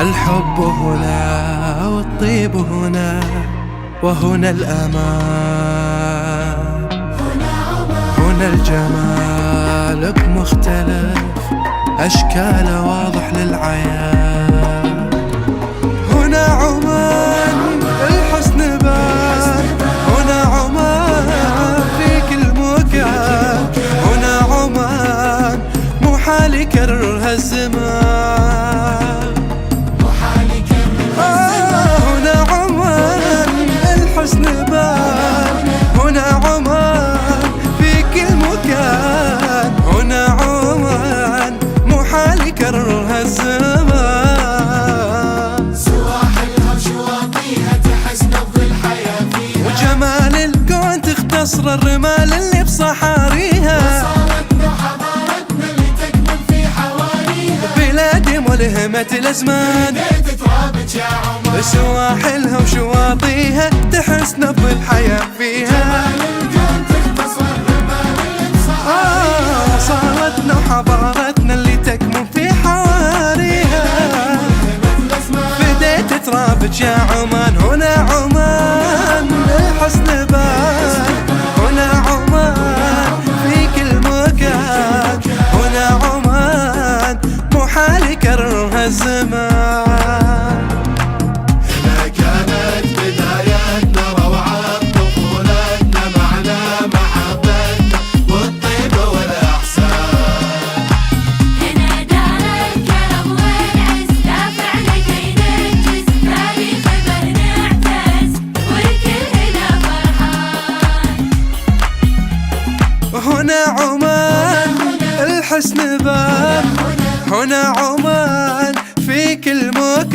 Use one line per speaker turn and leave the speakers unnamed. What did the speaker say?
الحب هنا والطيب هنا وهنا الأمان، هنا الجمال بمختلف أشكاله واضح للعيان. هنا عمان الحسن بان، هنا عمان في كل مكان، هنا عمان محال يكررها الزمان. هنا عمان الحسن بان، هنا عمان في كل مكان، هنا عمان محال يكررها الزمان.
سواحلها وشواطئها تحس نبض الحياة فيها،
وجمال الكون تختصر الرمال اللي بصحاريها.
وصالتنا وحضارتنا اللي تكمن في حواريها،
بلادي ملهمة الأزمان
تترابط يا عمان.
سواحلها وشواطئها تحس نبض الحياة فيها.
الكون تختصر الرمال اللي بصحاريها،
وصالتنا وحضارتنا اللي تكمن في حواريها. بديت ترابط يا عمان. هنا عمان الحسن بان، هنا عمان في كل مكان، هنا عمان محال يكررها الزمان.
هنا كانت بداياتنا روعة طفولتنا، معنا محبتنا والطيب والإحسان.
هنا دار الكرم والعز، دافعنا كي ننجز، تاريخ به نعتز والكل هنا فرحان.
هنا عمان الحسن بان، هنا عمان في كل مكان.